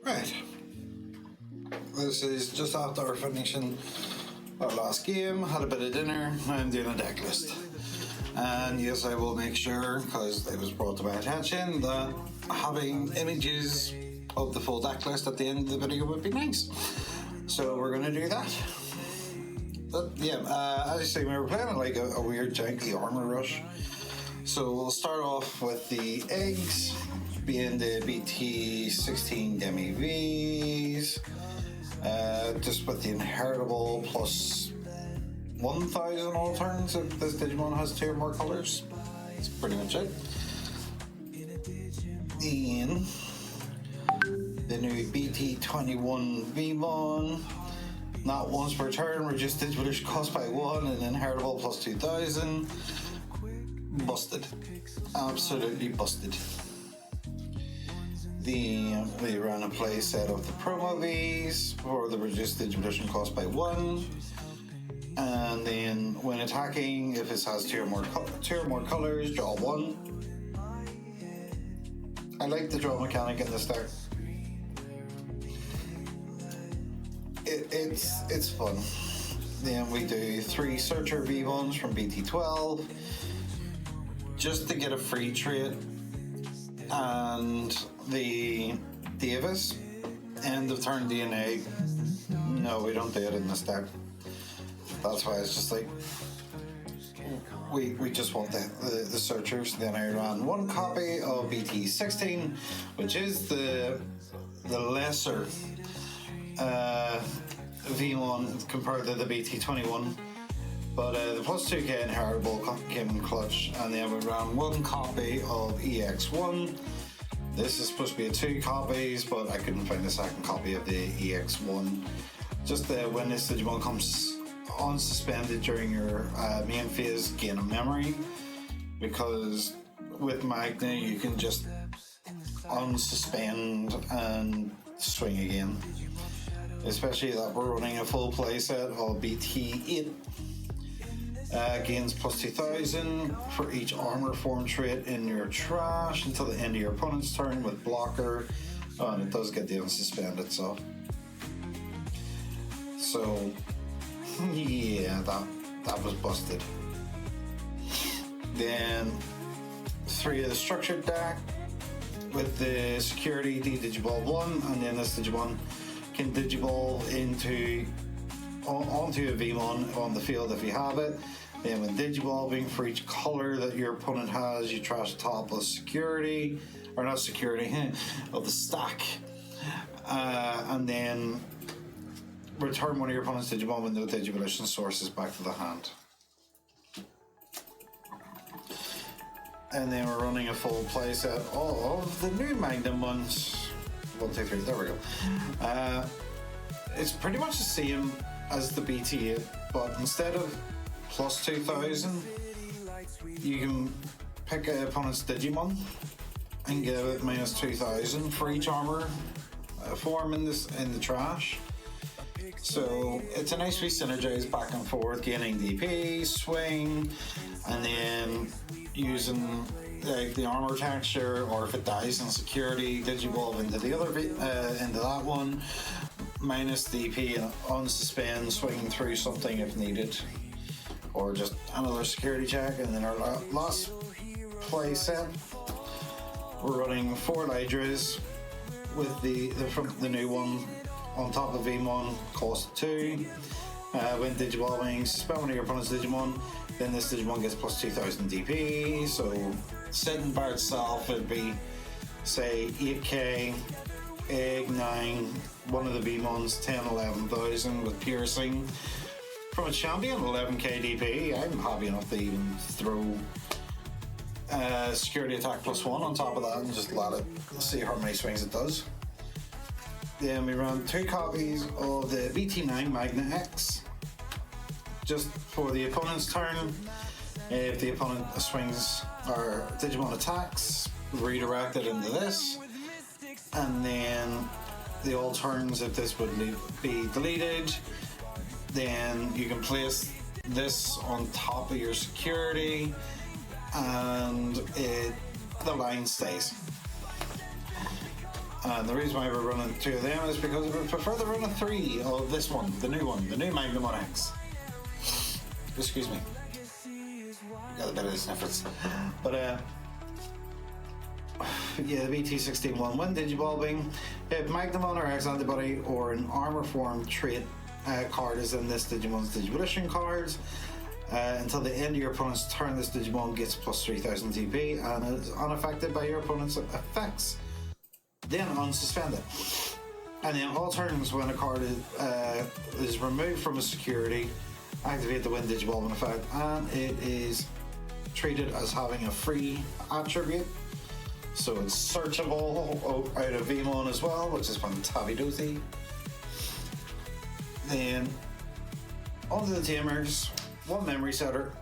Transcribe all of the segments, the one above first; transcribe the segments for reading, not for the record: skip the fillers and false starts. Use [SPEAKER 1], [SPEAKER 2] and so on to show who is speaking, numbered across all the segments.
[SPEAKER 1] Right. This is just after finishing our last game, had a bit of dinner, I'm doing a deck list. And yes, I will make sure, because it was brought to my attention, that having images of the full deck list at the end of the video would be nice. So we're going to do that. But yeah, as you say, we were playing like a weird janky armor rush. So we'll start off with the eggs, being the BT16 Demi Vs, just with the inheritable plus 1,000 all turns if this Digimon has 2 or more colors. That's pretty much it. Then the new BT21 Vmon, not once per turn, reduced Digivolution cost by 1 and inheritable plus 2,000. Busted. Absolutely busted. Then we ran a play set of the promo Vs for the reduced Digivolution cost by 1. And then when attacking, if it has 2 or more colors, draw 1. I like the draw mechanic in the start. It's fun. Then we do 3 Searcher V1s from BT12 just to get a free trait, and the Davis end of turn DNA. No, we don't do it in this deck. That's why it's just like we just want the Searchers. Then I ran 1 copy of BT16, which is the lesser V1 compared to the BT21, but the plus 2k inheritable came in clutch. And then we ran 1 copy of EX1. This is supposed to be 2 copies, but I couldn't find a second copy of the EX1. Just when this Digimon comes unsuspended during your main phase, gain a memory, because with Magna you can just unsuspend and swing again. Especially that we're running a full playset of BT8. Gains plus 2,000 for each armor form trait in your trash until the end of your opponent's turn with blocker. Oh, and it does get the unsuspend itself. So yeah, that was busted. Then 3 of the structured deck with the security Digivolve 1, and then this Digimon can Digivolve onto a Vmon on the field if you have it. Then when Digivolving, for each color that your opponent has, you trash the top of security, or not security, of the stack. And then return one of your opponent's Digimon with no Digivolution sources back to the hand. And then we're running a full playset of the new Magnum ones. 1, 2, 3, there we go. It's pretty much the same as the BT8, but instead of plus 2,000, you can pick an opponent's Digimon and give it minus 2,000 for each armor form in the trash. So it's a nice wee synergize back and forth, gaining DP, swing, and then using like the armor texture, or if it dies in security, Digivolve into the other into that one, minus DP and unsuspend, swinging through something if needed, or just another security check. And then our last play set, we're running 4 Lydras with the new one on top of Vmon, cost 2. When Digivolving, suspend one of your opponent's Digimon, then this Digimon gets plus 2,000 DP. So sitting by itself, it'd be say 8k, egg 9, one of the Vmons 10, 11,000 with piercing. From a champion, 11k DP. I'm happy enough to even throw security attack plus 1 on top of that and just let it see how many swings it does. Then we run 2 copies of the BT9 Magna X, just for the opponent's turn. If the opponent swings or Digimon attacks, redirect it into this. And then the all turns, if this would be deleted, then you can place this on top of your security and the line stays. And the reason why we're running 2 of them is because we prefer to run a 3 of this one, the new Magnum 1X. Excuse me. Got a bit of the sniffles. But yeah, the BT16-1 when digibulbing, if Magnum 1X antibody or an armor form trait card is in this Digimon's Digivolution cards, until the end of your opponent's turn, this Digimon gets plus 3000 TP and is unaffected by your opponent's effects. Then unsuspend it. And then all turns when a card is removed from a security, activate the Wind Digibulbing effect, and it is treated as having a free attribute. So it's searchable out of Vmon as well, which is fantabby-dozy. Then onto the tamers, one memory setter,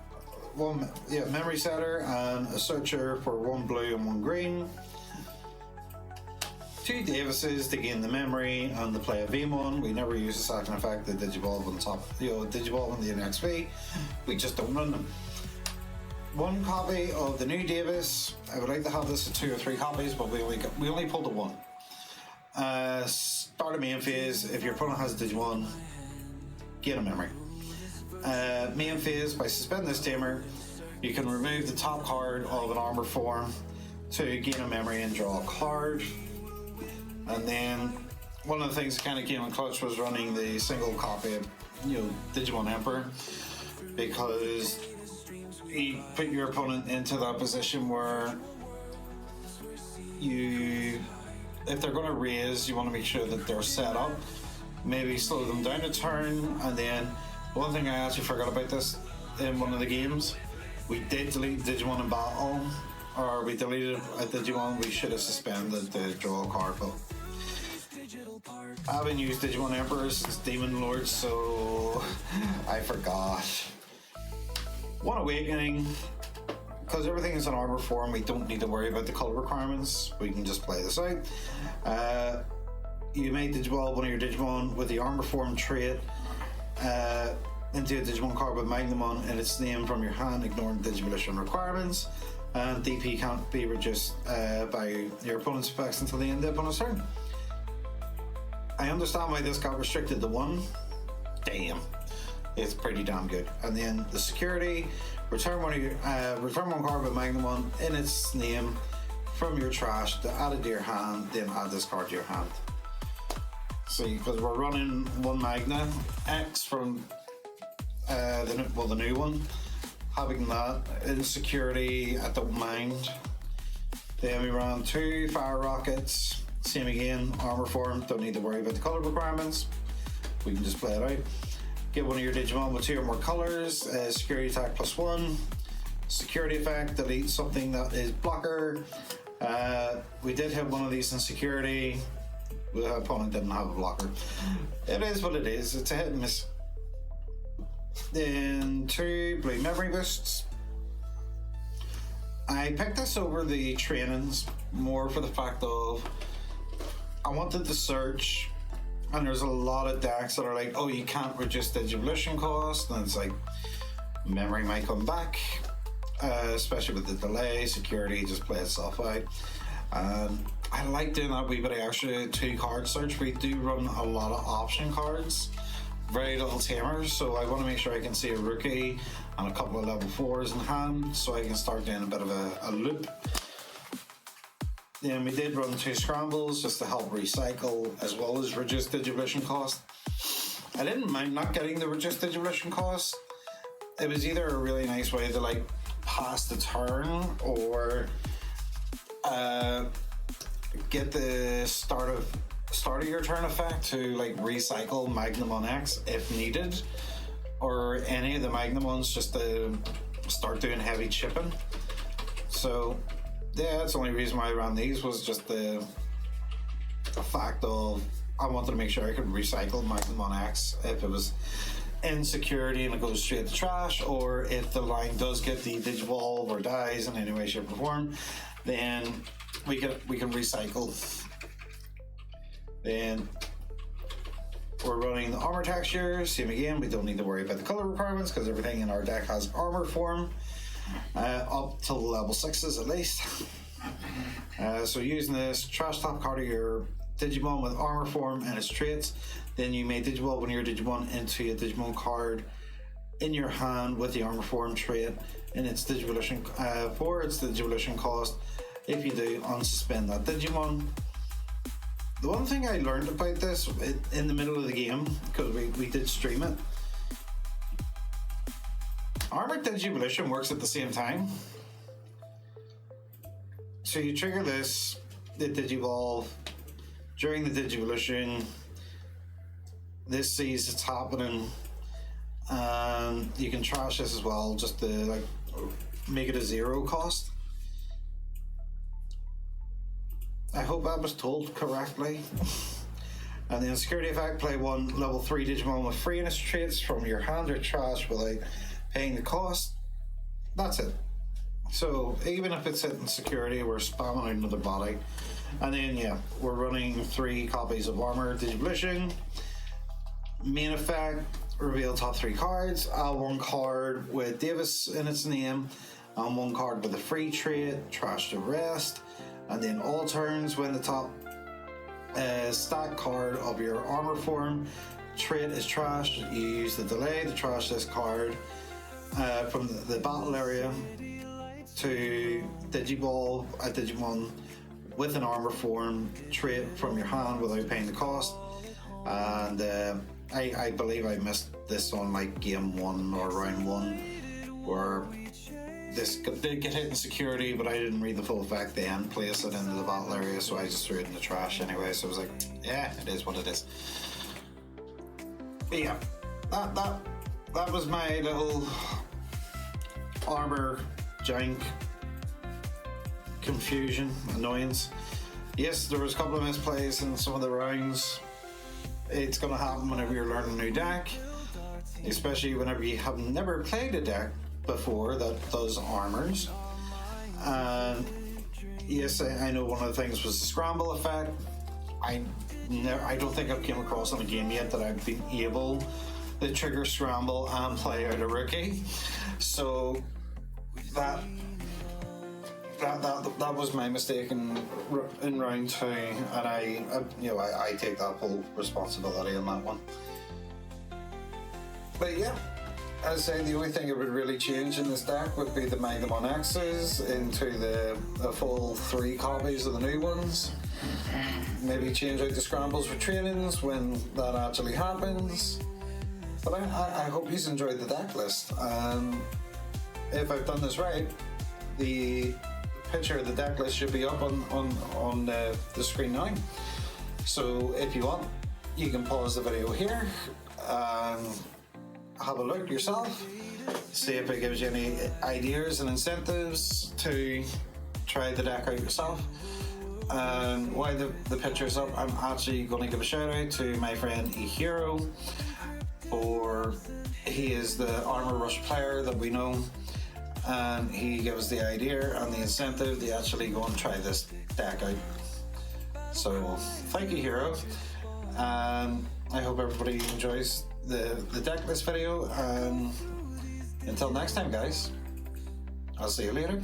[SPEAKER 1] memory setter and a searcher for 1 blue and 1 green. 2 Davises to gain the memory and the play of Vmon. We never use the second effect, the Digibulb on top, Digibulb on the NXV. We just don't run them. 1 copy of the new Davis. I would like to have this at 2 or 3 copies, but we only pulled the 1. Start a main phase. If your opponent has a Digimon, gain a memory. Main phase, by suspending this tamer, you can remove the top card of an armor form to gain a memory and draw a card. And then one of the things that kind of came in clutch was running the single copy of Digimon Emperor, because you put your opponent into that position where if they're going to raise, you want to make sure that they're set up, maybe slow them down a turn. And then one thing I actually forgot about this in one of the games, we did delete Digimon in battle, or we deleted a Digimon we should have suspended to draw a card, but I haven't used Digimon Emperor since Demon Lord, so I forgot. One Awakening, because everything is in armor form, we don't need to worry about the color requirements. We can just play this out. You may Digibulb one of your Digimon with the armor form trait into a Digimon card with Magnamon in its name from your hand, ignoring Digivolution requirements. And DP can't be reduced by your opponent's effects until the end of the opponent's turn. I understand why this got restricted to 1. Damn. It's pretty damn good. And then the security, return one card with Magnamon in its name from your trash to add it to your hand, then add this card to your hand. See, because we're running 1 Magna X from the new one. Having that in security, I don't mind. Then we ran 2 Fire Rockets, same again, armor form, don't need to worry about the color requirements. We can just play it out. Get one of your Digimon with 2 or more colors, security attack +1, security effect, delete something that is blocker. We did have one of these in security, the opponent didn't have a blocker. It is what it is, it's a hit and miss. Then 2 blue memory boosts. I picked this over the trainings more for the fact of I wanted to search, and there's a lot of decks that are like, oh, you can't reduce Digivolution cost, and it's like memory might come back, especially with the delay, security, just play itself out. I like doing that wee bit of extra 2 card search. We do run a lot of option cards, very little tamers, so I want to make sure I can see a rookie and a couple of level 4s in hand, so I can start doing a bit of a loop. Then we did run 2 scrambles just to help recycle as well as reduce Digivolution cost. I didn't mind not getting the reduced Digivolution cost. It was either a really nice way to like pass the turn or get the start of your turn effect to like recycle Magnamon X if needed, or any of the Magnamons just to start doing heavy chipping. So yeah, that's the only reason why I ran these, was just the fact of I wanted to make sure I could recycle Magnamon X if it was in security and it goes straight to trash, or if the line does get the Digivolve or dies in any way, shape or form, then we can recycle. Then we're running the armor texture, same again, we don't need to worry about the color requirements because everything in our deck has armor form, up till level 6s at least. So using this, trash top card of your Digimon with armor form and its traits. Then you may Digimon one of your Digimon into a Digimon card in your hand with the armor form trait in its Digivolution for its Digivolution cost. If you do, unsuspend that Digimon. The one thing I learned about this in the middle of the game, because we did stream it, Armored Digivolution works at the same time. So you trigger this, the Digivolve. During the Digivolution, this sees it's happening, and you can trash this as well, just to like make it a 0 cost. I hope I was told correctly. And then security effect, play one level 3 Digimon with free in its traits from your hand or trash without paying the cost. That's it. So even if it's hitting security, we're spamming out another body. And then yeah, we're running 3 copies of Armor Digivolution. Main effect, reveal top 3 cards. Add 1 card with Davis in its name, and 1 card with a free trait, trash the rest. And then all turns, when the top stack card of your armor form trait is trashed, you use the delay to trash this card from the battle area to Digiball a Digimon with an armor form trait from your hand without paying the cost. And I believe I missed this on like game 1 or round 1, where this did get hit in security, but I didn't read the full effect then, place it into the battle area, so I just threw it in the trash anyway. So I was like, yeah, it is what it is. But yeah, that was my little armor jank confusion, annoyance. Yes, there was a couple of misplays in some of the rounds. It's going to happen whenever you're learning a new deck, especially whenever you have never played a deck before that does armors. And yes, I know one of the things was the scramble effect. I don't think I've came across in a game yet that I've been able to trigger scramble and play out a rookie. So that was my mistake in round 2, and I take that full responsibility on that one. But yeah, as I say, the only thing it would really change in this deck would be the Magnamon X's into the full 3 copies of the new ones. Maybe change out the scrambles for trainings when that actually happens. But I hope you've enjoyed the deck list. If I've done this right, the picture of the deck list should be up on the screen now. So if you want, you can pause the video here and have a look yourself, see if it gives you any ideas and incentives to try the deck out yourself. And while the picture's up, I'm actually going to give a shout out to my friend EHero, for he is the Armor Rush player that we know, and he gave us the idea and the incentive to actually go and try this deck out. So thank you, Hero, and I hope everybody enjoys the deck list video, and until next time guys, I'll see you later.